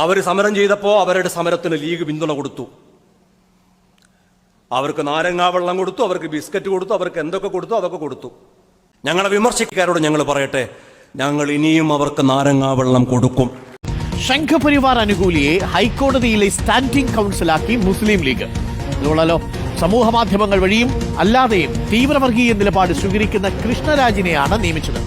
അവർ സമരം ചെയ്തപ്പോൾ അവരുടെ സമരത്തിന് ലീഗ് പിന്തുണ കൊടുത്തു. അവർക്ക് നാരങ്ങാവെള്ളം കൊടുത്തു, അവർക്ക് ബിസ്ക്കറ്റ് കൊടുത്തു, അവർക്ക് എന്തൊക്കെ കൊടുത്തു അതൊക്കെ കൊടുത്തു. ഞങ്ങളെ വിമർശിക്കാരോട് ഞങ്ങൾ പറയട്ടെ, ഞങ്ങൾ ഇനിയും അവർക്ക് നാരങ്ങാവെള്ളം കൊടുക്കും. സംഘപരിവാർ അനുകൂലിയെ ഹൈക്കോടതിയിലെ സ്റ്റാൻഡിംഗ് കൗൺസിലാക്കി മുസ്ലിം ലീഗ്. ഇതുകൊള്ളാലോ, സമൂഹ മാധ്യമങ്ങൾ വഴിയും അല്ലാതെയും തീവ്രവർഗീയ നിലപാട് സ്വീകരിക്കുന്ന കൃഷ്ണരാജിനെയാണ് നിയമിച്ചത്.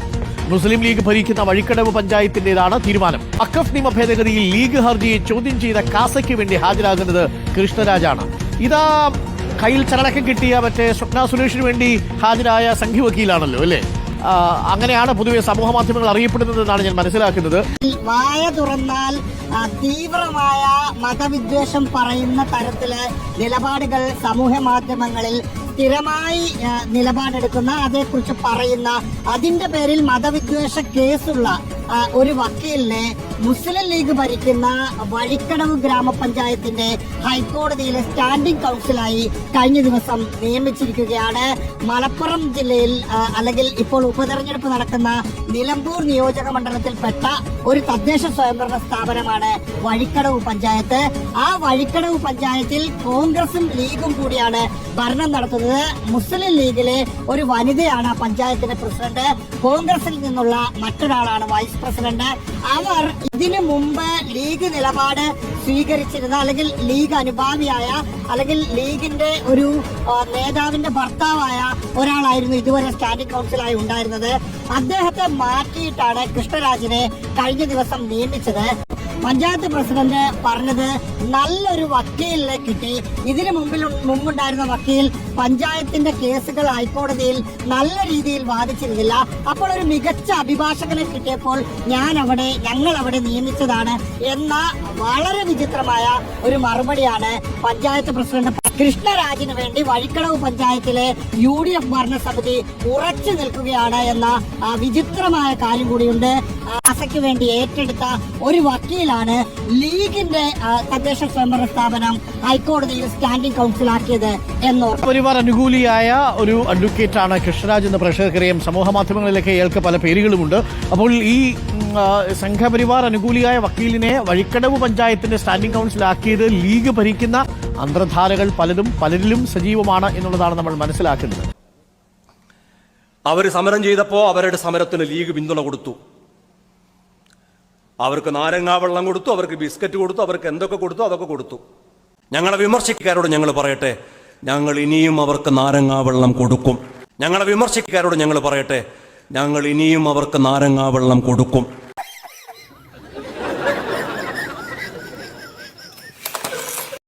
മുസ്ലിം ലീഗ് ഭരിക്കുന്ന വഴിക്കടവ് പഞ്ചായത്തിന്റേതാണ് തീരുമാനം. വഖഫ് നിയമ ഭേദഗതിയിൽ ലീഗ് ഹർജിയെ ചോദ്യം ചെയ്ത കാസയ്ക്ക് വേണ്ടി ഹാജരാകുന്നത് കൃഷ്ണരാജാണ്. ഇതാ കയ്യിൽ ചരടക്കം കിട്ടിയ മറ്റേ സ്വപ്ന സുരേഷിന് വേണ്ടി ഹാജരായ സംഘി വക്കീലാണല്ലോ അല്ലേ? അങ്ങനെയാണ് പൊതുവെ സമൂഹ മാധ്യമങ്ങൾ അറിയപ്പെടുന്നത് എന്നാണ് ഞാൻ മനസ്സിലാക്കുന്നത്. വായ തുറന്നാൽ തീവ്രമായ മതവിദ്വേഷം പറയുന്ന തരത്തില് നിലപാടുകൾ സമൂഹ മാധ്യമങ്ങളിൽ സ്ഥിരമായി നിലപാടെടുക്കുന്ന, അതേക്കുറിച്ച് പറയുന്ന, അതിന്റെ പേരിൽ മതവിദ്വേഷ കേസുള്ള ഒരു വക്കീലിനെ മുസ്ലിം ലീഗ് ഭരിക്കുന്ന വഴിക്കടവ് ഗ്രാമപഞ്ചായത്തിന്റെ ഹൈക്കോടതിയിലെ സ്റ്റാൻഡിംഗ് കൗൺസിലായി കഴിഞ്ഞ ദിവസം നിയമിച്ചിരിക്കുകയാണ്. മലപ്പുറം ജില്ലയിൽ അല്ലെങ്കിൽ ഇപ്പോൾ ഉപതെരഞ്ഞെടുപ്പ് നടക്കുന്ന നിലമ്പൂർ നിയോജക മണ്ഡലത്തിൽപ്പെട്ട ഒരു തദ്ദേശ സ്വയംഭരണ സ്ഥാപനമാണ് വഴിക്കടവ് പഞ്ചായത്ത്. ആ വഴിക്കടവ് പഞ്ചായത്തിൽ കോൺഗ്രസും ലീഗും കൂടിയാണ് ഭരണം നടത്തുന്നത്. മുസ്ലിം ലീഗിലെ ഒരു വനിതയാണ് പഞ്ചായത്തിന്റെ പ്രസിഡന്റ്. കോൺഗ്രസിൽ നിന്നുള്ള മറ്റൊരാളാണ് വൈസ് പ്രസിഡന്റ്. അവർ ഇതിനു മുമ്പ് ലീഗ് നിലപാട് സ്വീകരിച്ചിരുന്ന, അല്ലെങ്കിൽ ലീഗ് അനുഭാവിയായ, അല്ലെങ്കിൽ ലീഗിന്റെ ഒരു നേതാവിന്റെ ഭർത്താവായ ഒരാളായിരുന്നു ഇതുവരെ സ്റ്റാൻഡിംഗ് കൗൺസിലായി ഉണ്ടായിരുന്നത്. അദ്ദേഹത്തെ മാറ്റിയിട്ടാണ് കൃഷ്ണരാജിനെ കഴിഞ്ഞ ദിവസം നിയമിച്ചത്. പഞ്ചായത്ത് പ്രസിഡന്റ് പറഞ്ഞത് നല്ലൊരു വക്കീലിനെ കിട്ടി. ഇതിനു മുമ്പുണ്ടായിരുന്ന വക്കീൽ പഞ്ചായത്തിന്റെ കേസുകൾ ഹൈക്കോടതിയിൽ നല്ല രീതിയിൽ വാദിച്ചിരുന്നില്ല. അപ്പോൾ ഒരു മികച്ച അഭിഭാഷകനെ കിട്ടിയപ്പോൾ ഞങ്ങൾ അവിടെ നിയമിച്ചതാണ് എന്ന വളരെ വിചിത്രമായ ഒരു മറുപടിയാണ് പഞ്ചായത്ത് പ്രസിഡന്റ് കൃഷ്ണരാജിന് വേണ്ടി വഴിക്കടവ് പഞ്ചായത്തിലെ UDF ഭരണസമിതി ഉറച്ചു നിൽക്കുകയാണ് എന്ന വിചിത്രമായ കാര്യം കൂടിയുണ്ട്. ആസയ്ക്ക് വേണ്ടി ഏറ്റെടുത്ത ഒരു വക്കീലാണ് ലീഗിന്റെ തദ്ദേശ സ്വയംഭരണ സ്ഥാപനം ഹൈക്കോടതിയിൽ സ്റ്റാൻഡിംഗ് കൗൺസിലാക്കിയത് എന്നോർക്കും. പരിവാർ അനുകൂലിയായ ഒരു അഡ്വക്കേറ്റാണ് കൃഷ്ണരാജ് എന്ന പ്രേക്ഷകരെയും സമൂഹ മാധ്യമങ്ങളിലൊക്കെ അയാൾക്ക് പല പേരുകളുമുണ്ട്. അപ്പോൾ ഈ സംഘപരിവാർ അനുകൂലിയായ വക്കീലിനെ വഴിക്കടവ് പഞ്ചായത്തിന്റെ സ്റ്റാൻഡിംഗ് കൗൺസിലാക്കിയത് ലീഗ് ഭരിക്കുന്ന അന്തർധാരകൾ പലരിലും സജീവമാണ് എന്നുള്ളതാണ് നമ്മൾ മനസ്സിലാക്കുന്നത്. അവർ സമരം ചെയ്തപ്പോൾ അവരുടെ സമരത്തിന് ലീഗ് പിന്തുണ കൊടുത്തു. അവർക്ക് നാരങ്ങാവെള്ളം കൊടുത്തു, അവർക്ക് ബിസ്ക്കറ്റ് കൊടുത്തു, അവർക്ക് എന്തൊക്കെ കൊടുത്തു അതൊക്കെ കൊടുത്തു. ഞങ്ങളെ വിമർശിക്കാരോട് ഞങ്ങൾ പറയട്ടെ, ഞങ്ങൾ ഇനിയും അവർക്ക് നാരങ്ങാവെള്ളം കൊടുക്കും. ഞങ്ങളെ വിമർശിക്കാരോട് ഞങ്ങൾ പറയട്ടെ, ഞങ്ങൾ ഇനിയും അവർക്ക് നാരങ്ങാവെള്ളം കൊടുക്കും.